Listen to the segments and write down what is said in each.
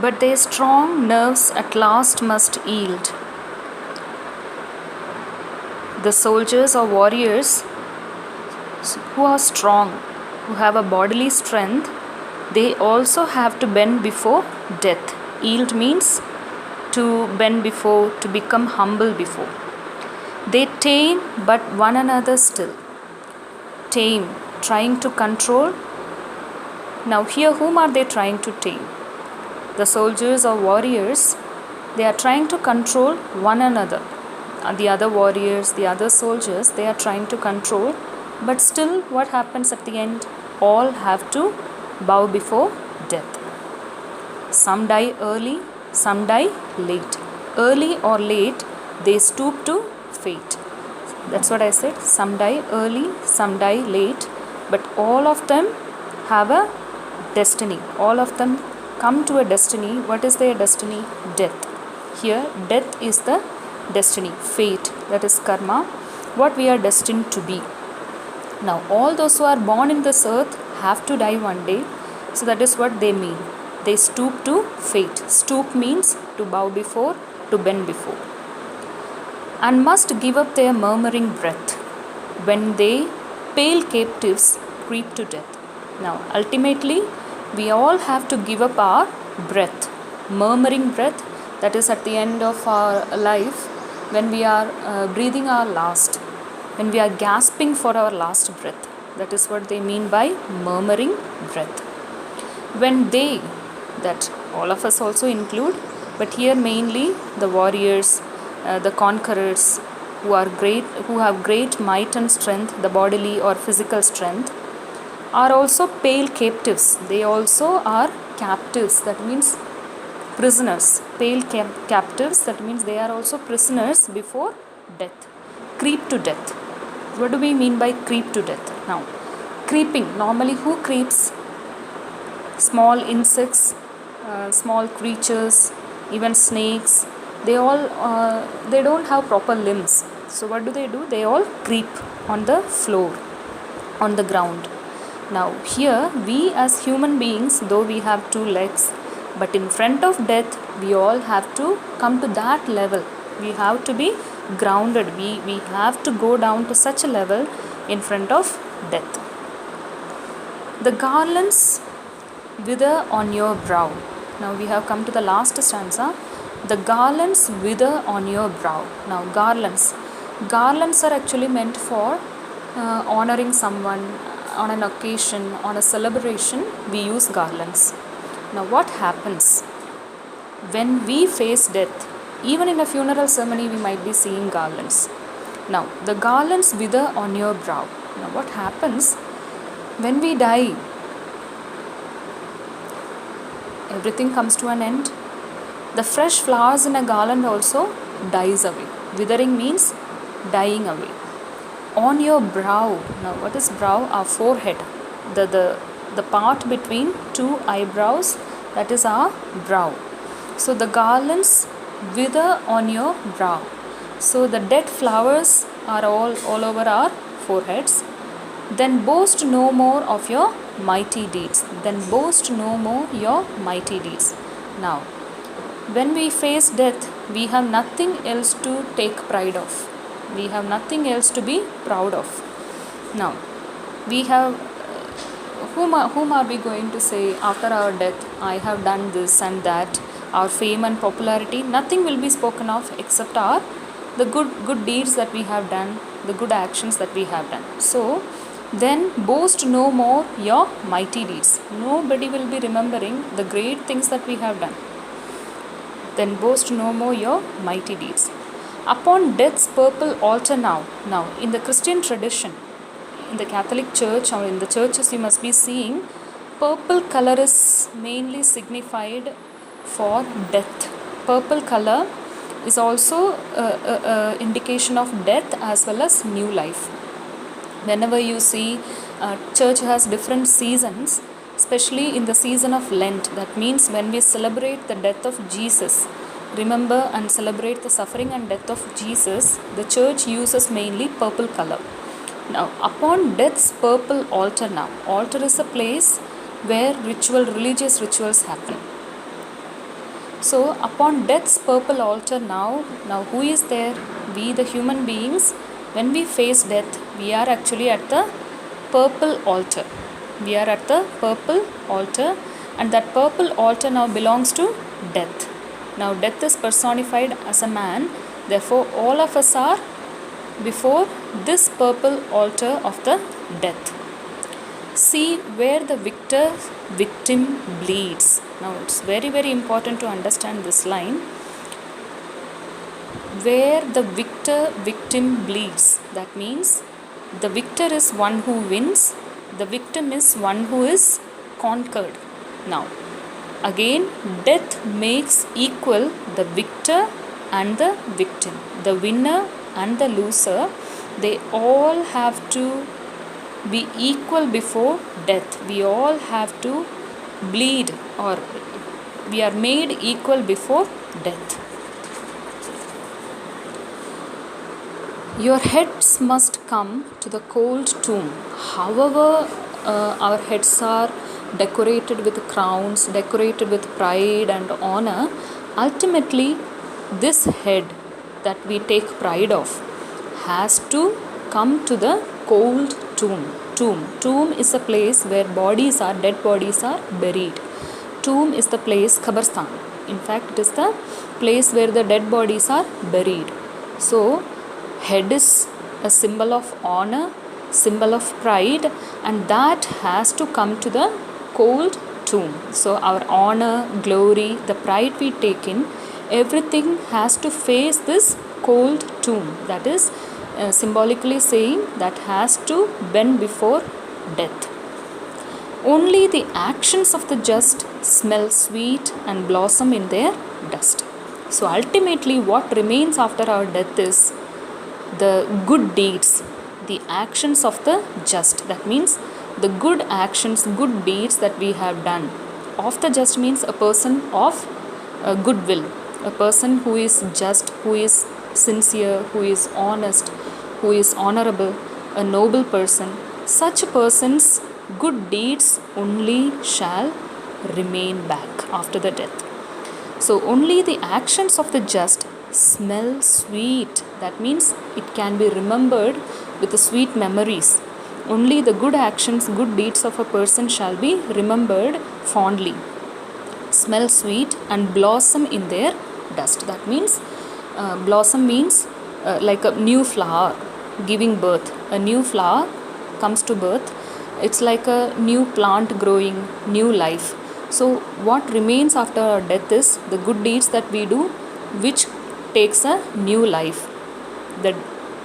but their strong nerves at last must yield. The soldiers or warriors who are strong, who have a bodily strength, they also have to bend before death. Yield means to bend before, to become humble before. They tame but one another still. Tame, trying to control. Now, here, whom are they trying to tame? The soldiers or warriors, they are trying to control one another. The other warriors, the other soldiers, they are trying to control, but still, what happens at the end? All have to bow before death. Some die early, some die late. Early or late, they stoop to fate. That's what I said. Some die early, some die late, but all of them have a destiny. All of them come to a destiny. What is their destiny? Death. Here, death is the destiny, fate, that is karma, what we are destined to be. Now, all those who are born in this earth have to die one day. So, that is what they mean. They stoop to fate. Stoop means to bow before, to bend before. And must give up their murmuring breath when they, pale captives, creep to death. Now, ultimately, we all have to give up our breath, murmuring breath, that is at the end of our life, when we are breathing our last, when we are gasping for our last breath. That is what they mean by murmuring breath. When they, that all of us also include, but here mainly the warriors, the conquerors who are great, who have great might and strength, the bodily or physical strength, are also pale captives. They also are captives, that means prisoners. Pale captives, that means they are also prisoners before death. Creep to death. What do we mean by creep to death? Now, creeping, normally who creeps? Small insects, small creatures, even snakes, they all they don't have proper limbs. So what do? They all creep on the floor, on the ground. Now here, we as human beings, though we have two legs, but in front of death, we all have to come to that level. We have to be grounded. We have to go down to such a level in front of death. The garlands wither on your brow. Now we have come to the last stanza. The garlands wither on your brow. Now garlands. Garlands are actually meant for honoring someone on an occasion, on a celebration. We use garlands. Now what happens when we face death? Even in a funeral ceremony, we might be seeing garlands. Now the garlands wither on your brow. Now what happens when we die? Everything comes to an end. The fresh flowers in a garland also dies away. Withering means dying away. On your brow. Now what is brow? Our forehead. The part between two eyebrows, that is our brow. So the garlands wither on your brow. So the dead flowers are all over our foreheads. Then boast no more of your mighty deeds. Then boast no more your mighty deeds. Now, when we face death, we have nothing else to take pride of. We have nothing else to be proud of. Now, we have whom are we going to say after our death, I have done this and that, our fame and popularity? Nothing will be spoken of except the good deeds that we have done, the good actions that we have done. So then boast no more your mighty deeds. Nobody will be remembering the great things that we have done. Then boast no more your mighty deeds. Upon death's purple altar now. Now, in the Christian tradition, in the Catholic Church or in the churches, you must be seeing purple color is mainly signified for death. Purple color is also an indication of death as well as new life. Whenever you see church has different seasons, especially in the season of Lent, that means when we celebrate the death of Jesus, remember and celebrate the suffering and death of Jesus, the church uses mainly purple color. Now, upon death's purple altar now. Altar is a place where religious rituals happen. So upon death's purple altar, now who is there? We, the human beings, when we face death, we are actually at the purple altar. We are at the purple altar, and that purple altar now belongs to death. Now death is personified as a man, therefore all of us are before this purple altar of the death. See where the victim bleeds. Now it's very, very important to understand this line. Where the victim bleeds, that means the victor is one who wins, the victim is one who is conquered. Now again, death makes equal the victor and the victim, the winner and the loser. They all have to be equal before death. We all have to bleed, or we are made equal before death. Your heads must come to the cold tomb. However, our heads are decorated with crowns, decorated with pride and honor, ultimately this head that we take pride of has to come to the cold tomb. Tomb is a place where dead bodies are buried. Tomb is the place, Khabrstan. In fact, it is the place where the dead bodies are buried. So head is a symbol of honor, symbol of pride, and that has to come to the cold tomb. So our honor, glory, the pride we take in, everything has to face this cold tomb. That is symbolically saying that has to bend before death. Only the actions of the just smell sweet and blossom in their dust. So ultimately what remains after our death is the good deeds, the actions of the just. That means the good actions, good deeds that we have done. Of the just means a person of goodwill, a person who is just, who is sincere, who is honest, who is honorable, a noble person. Such a person's good deeds only shall remain back after the death. So only the actions of the just smell sweet. That means it can be remembered with the sweet memories. Only the good actions, good deeds of a person shall be remembered fondly, smell sweet and blossom in their dust. That means blossom means like a new flower giving birth. A new flower comes to birth. It's like a new plant growing, new life. So what remains after our death is the good deeds that we do, which takes a new life. That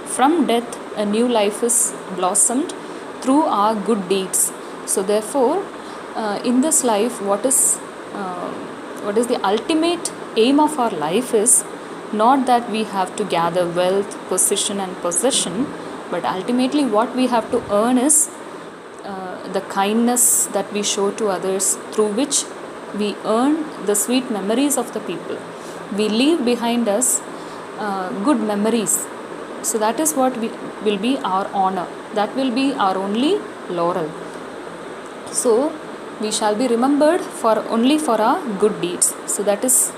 from death a new life is blossomed through our good deeds. So therefore in this life, what is the ultimate aim of our life is not that we have to gather wealth, position and possession, but ultimately what we have to earn is the kindness that we show to others, through which we earn the sweet memories of the people. We leave behind us good memories. So that is what will be our honor. That will be our only laurel. So we shall be remembered only for our good deeds. So that is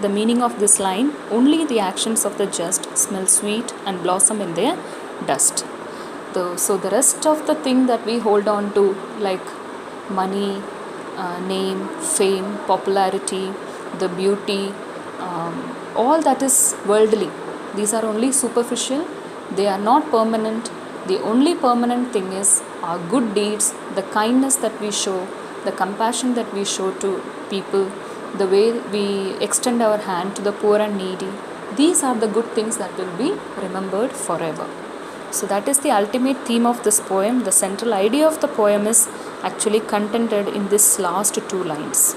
the meaning of this line. Only the actions of the just smell sweet and blossom in their dust. So the rest of the thing that we hold on to, like money, name, fame, popularity, the beauty, all that is worldly. These are only superficial. They are not permanent. The only permanent thing is our good deeds, the kindness that we show, the compassion that we show to people, the way we extend our hand to the poor and needy. These are the good things that will be remembered forever. So that is the ultimate theme of this poem. The central idea of the poem is actually contented in this last two lines.